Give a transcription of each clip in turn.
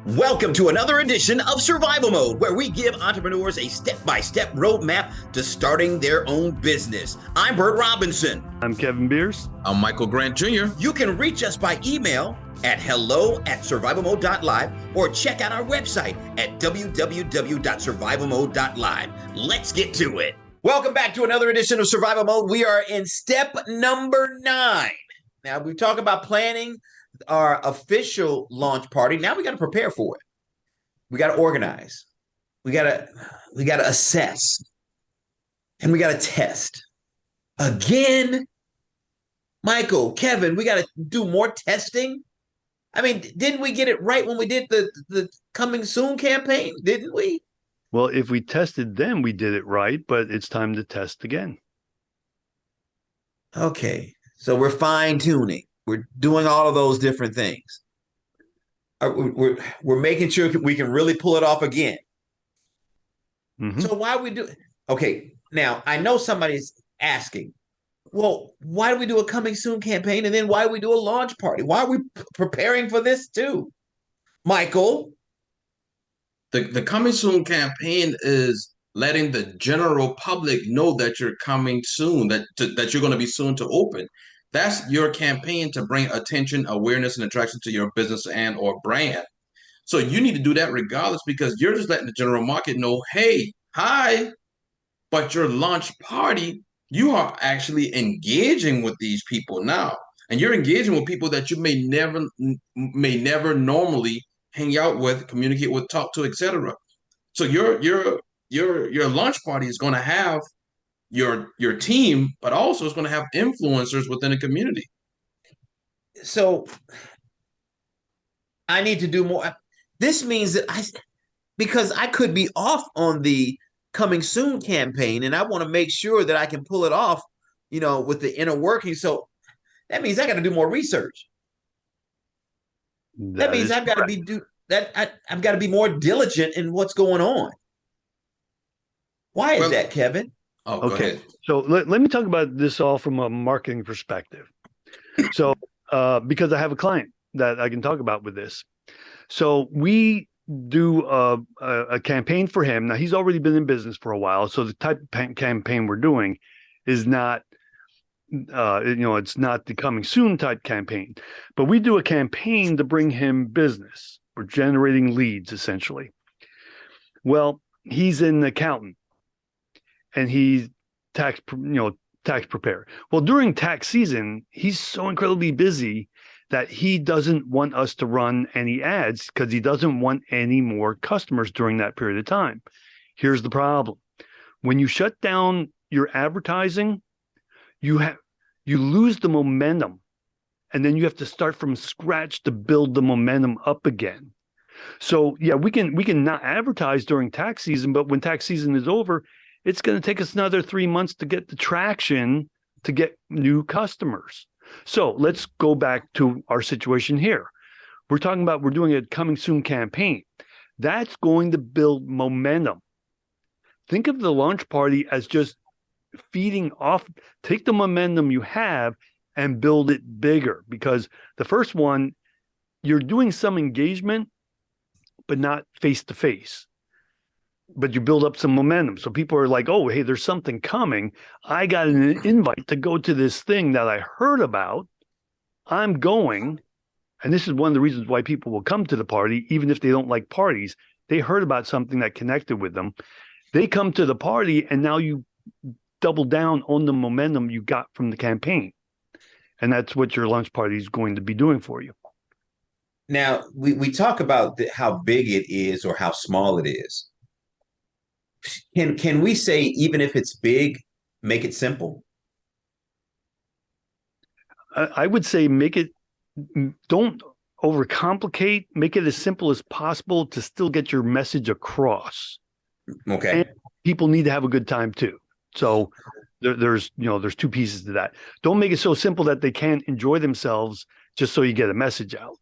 Welcome to another edition of Survival Mode, where we give entrepreneurs a step-by-step roadmap to starting their own business. I'm Bert Robinson. I'm Kevin Beers. I'm Michael Grant Jr. You can reach us by email at hello@survivalmode.live or check out our website at www.survivalmode.live. Let's get to it. Welcome back to another edition of Survival Mode. We are in step number 9. Now, we talk about planning our official launch party. Now we got to prepare for it. We got to organize. We got to assess. And we got to test. Again, Michael, Kevin, we got to do more testing. I mean, didn't we get it right when we did the Coming Soon campaign? Didn't we? Well, if we tested then, we did it right, but it's time to test again. Okay. So we're fine-tuning. We're doing all of those different things. We're making sure we can really pull it off again. Mm-hmm. So why we do? Okay, now I know somebody's asking, well, why do we do a Coming Soon campaign and then why do we do a launch party? Why are we preparing for this too, Michael? The Coming Soon campaign is letting the general public know that you're coming soon, that you're going to be soon to open. That's your campaign to bring attention, awareness, and attraction to your business and or brand. So you need to do that regardless, because you're just letting the general market know, hey, hi. But your launch party, you are actually engaging with these people now. And you're engaging with people that you may never normally hang out with, communicate with, talk to, etc. So your launch party is going to have your team, but also it's going to have influencers within the community. So I need to do more. This means that because I could be off on the Coming Soon campaign, and I want to make sure that I can pull it off, with the inner working. So that means I got to do more research. That means I've got to I've got to be more diligent in what's going on. Why is that, Kevin? Oh, okay. So let me talk about this all from a marketing perspective. So because I have a client that I can talk about with this. So we do a campaign for him. Now, he's already been in business for a while. So the type of campaign we're doing is not, it's not the Coming Soon type campaign. But we do a campaign to bring him business. We're generating leads, essentially. Well, he's an accountant. And he's tax preparer. Well, during tax season, he's so incredibly busy that he doesn't want us to run any ads because he doesn't want any more customers during that period of time. Here's the problem. When you shut down your advertising, you lose the momentum, and then you have to start from scratch to build the momentum up again. So yeah, we can not advertise during tax season, but when tax season is over, it's going to take us another 3 months to get the traction to get new customers. So let's go back to our situation here. We're doing a Coming Soon campaign. That's going to build momentum. Think of the launch party as just feeding off. Take the momentum you have and build it bigger, because the first one, you're doing some engagement, but not face to face. But you build up some momentum. So people are like, oh, hey, there's something coming. I got an invite to go to this thing that I heard about. I'm going. And this is one of the reasons why people will come to the party, even if they don't like parties. They heard about something that connected with them. They come to the party, and now you double down on the momentum you got from the campaign. And that's what your launch party is going to be doing for you. Now, we talk about how big it is or how small it is. Can we say, even if it's big, make it simple? I would say don't overcomplicate, make it as simple as possible to still get your message across. Okay. And people need to have a good time too. So there's two pieces to that. Don't make it so simple that they can't enjoy themselves just so you get a message out.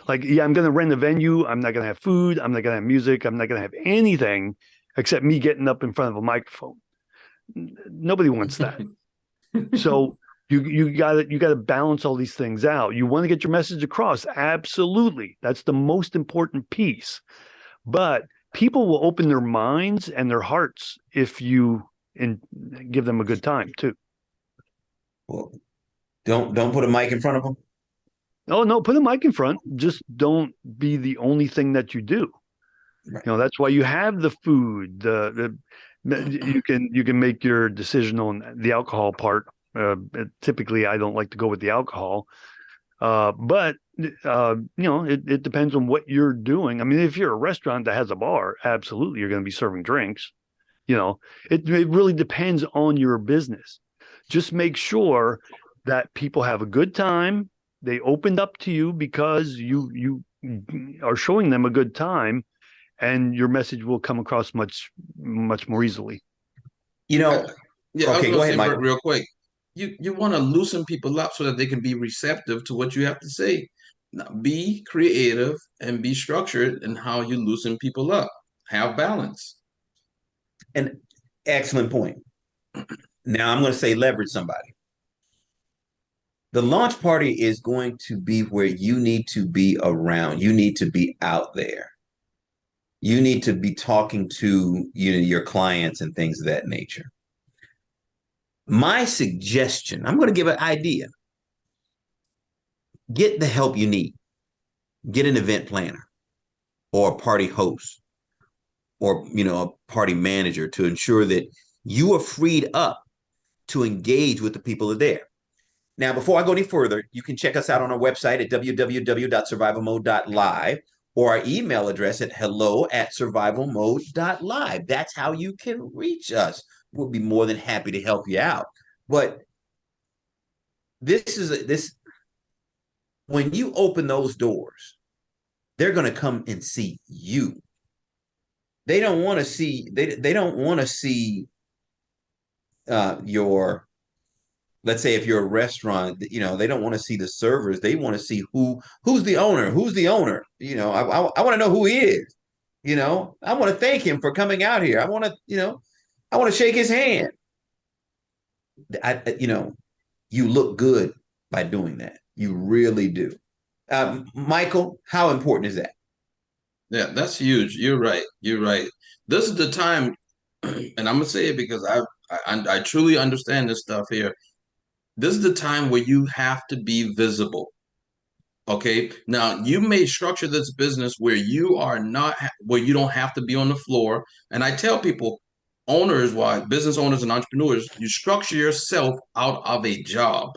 Like, yeah, I'm going to rent a venue. I'm not going to have food. I'm not going to have music. I'm not going to have anything except me getting up in front of a microphone. Nobody wants that. So You gotta balance all these things out. You want to get your message across. Absolutely. That's the most important piece. But people will open their minds and their hearts if you give them a good time too. Well, don't put a mic in front of them. Oh no, put a mic in front. Just don't be the only thing that you do. Right. That's why you have the food. You can make your decision on the alcohol part. Typically, I don't like to go with the alcohol, but it depends on what you're doing. I mean, if you're a restaurant that has a bar, absolutely, you're going to be serving drinks. It really depends on your business. Just make sure that people have a good time. They opened up to you because you are showing them a good time, and your message will come across much more easily. Yeah, I was Okay, going go to ahead, say Michael. real quick. You want to loosen people up so that they can be receptive to what you have to say. Now, be creative and be structured in how you loosen people up. Have balance. An excellent point. Now I'm going to say leverage somebody. The launch party is going to be where you need to be around. You need to be out there. You need to be talking to your clients and things of that nature. My suggestion, I'm going to give an idea. Get the help you need. Get an event planner or a party host or a party manager to ensure that you are freed up to engage with the people that are there. Now, before I go any further, you can check us out on our website at www.survivalmode.live or our email address at hello@survivalmode.live. That's how you can reach us. We'll be more than happy to help you out. But this when you open those doors, they're going to come and see you. They don't want to see they don't want to see your, let's say if you're a restaurant, they don't want to see the servers. They want to see who's the owner. Who's the owner? I want to know who he is. I want to thank him for coming out here. I want to shake his hand. You look good by doing that. You really do. Michael, how important is that? Yeah, that's huge. You're right. You're right. This is the time, and I'm gonna say it because I truly understand this stuff here. This is the time where you have to be visible. Okay. Now you may structure this business where you are not where you don't have to be on the floor. And I tell people, owners, why business owners and entrepreneurs, you structure yourself out of a job,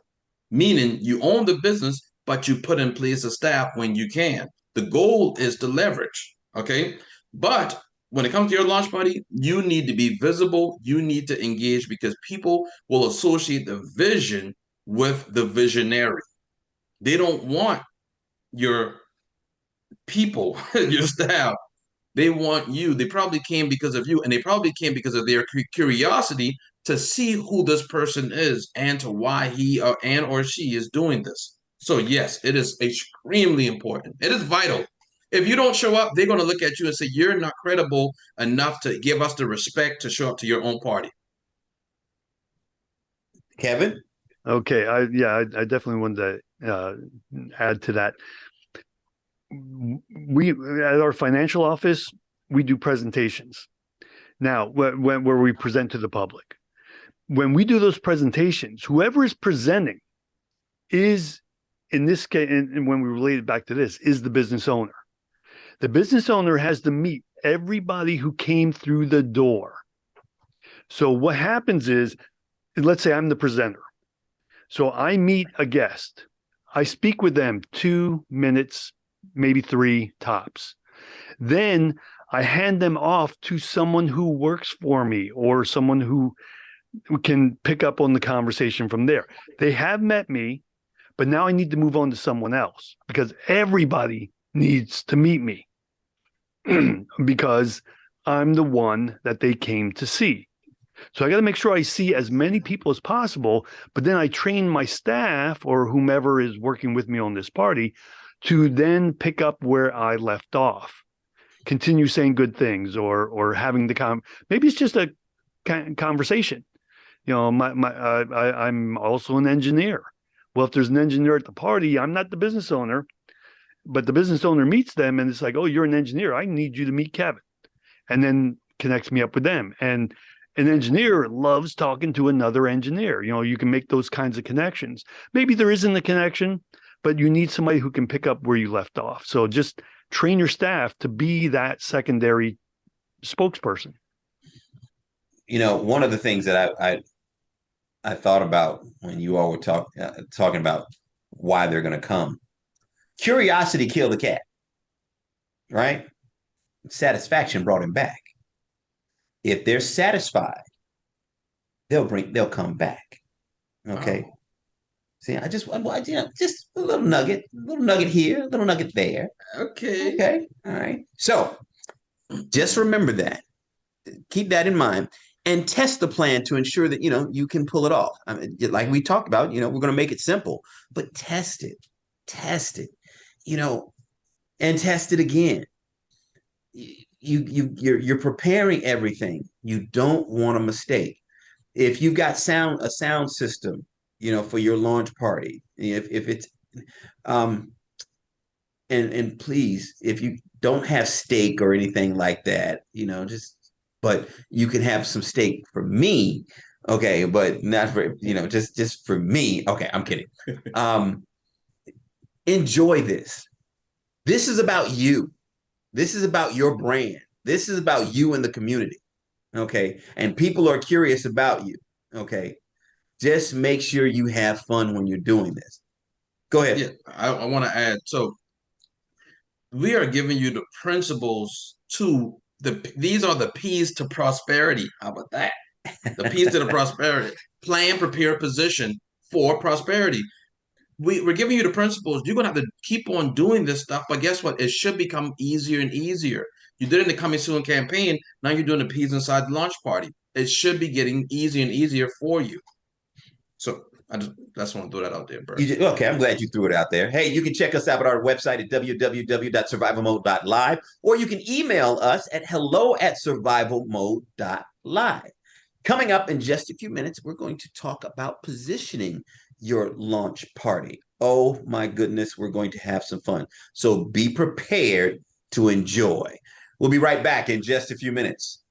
meaning you own the business, but you put in place a staff when you can. The goal is to leverage. Okay. But when it comes to your launch party, you need to be visible. You need to engage because people will associate the vision with the visionary. They don't want your people, your staff. They want you. They probably came because of you, and they probably came because of their curiosity to see who this person is and to why he or she is doing this. So yes, it is extremely important. It is vital. If you don't show up, they're going to look at you and say you're not credible enough to give us the respect to show up to your own party. Kevin? Okay, I definitely wanted to add to that. We at our financial office, we do presentations. Now, where we present to the public. When we do those presentations, whoever is presenting is, in this case, and when we relate it back to this, is the business owner. The business owner has to meet everybody who came through the door. So what happens is, let's say I'm the presenter. So I meet a guest. I speak with them 2 minutes, maybe 3 tops. Then I hand them off to someone who works for me or someone who can pick up on the conversation from there. They have met me, but now I need to move on to someone else because everybody needs to meet me because I'm the one that they came to see. So I got to make sure I see as many people as possible, but then I train my staff or whomever is working with me on this party to then pick up where I left off, continue saying good things or having maybe it's just a conversation. You know, I'm also an engineer. Well, if there's an engineer at the party, I'm not the business owner, but the business owner meets them and it's like, oh, you're an engineer. I need you to meet Kevin. And then connects me up with them. And an engineer loves talking to another engineer. You know, you can make those kinds of connections. Maybe there isn't a connection, but you need somebody who can pick up where you left off. So just train your staff to be that secondary spokesperson. You know, one of the things that I thought about when you all were talking about why they're going to come. Curiosity killed the cat, right? Satisfaction brought him back. If they're satisfied, they'll come back. Okay. Oh, See, just a little nugget here, a little nugget there. okay. Okay. All right. So just remember that. Keep that in mind and test the plan to ensure that, you can pull it off. I mean, like we talked about, we're going to make it simple, but test it, you know, and test it again. You're preparing everything. You don't want a mistake. If you've got a sound system, for your launch party, if it's um and please, if you don't have steak or anything like that, but you can have some steak for me, okay, but not for, just for me. Okay, I'm kidding. Um, enjoy this. This is about you. This is about your brand. This is about you and the community. Okay. And people are curious about you. Okay. Just make sure you have fun when you're doing this. Go ahead. Yeah, I want to add. So we are giving you the principles to these are the P's to prosperity. How about that? The P's to the prosperity. Plan, prepare, position for prosperity. We're giving you the principles. You're gonna have to keep on doing this stuff, but guess what? It should become easier and easier. You did it in the coming soon campaign. Now you're doing the P's inside the launch party. It should be getting easier and easier for you. So I just want to throw that out there, Bert. Okay, I'm glad you threw it out there. Hey, you can check us out at our website at www.survivalmode.live, or you can email us at hello@survivalmode.live. Coming up in just a few minutes, we're going to talk about positioning your launch party. Oh my goodness, we're going to have some fun. So be prepared to enjoy. We'll be right back in just a few minutes.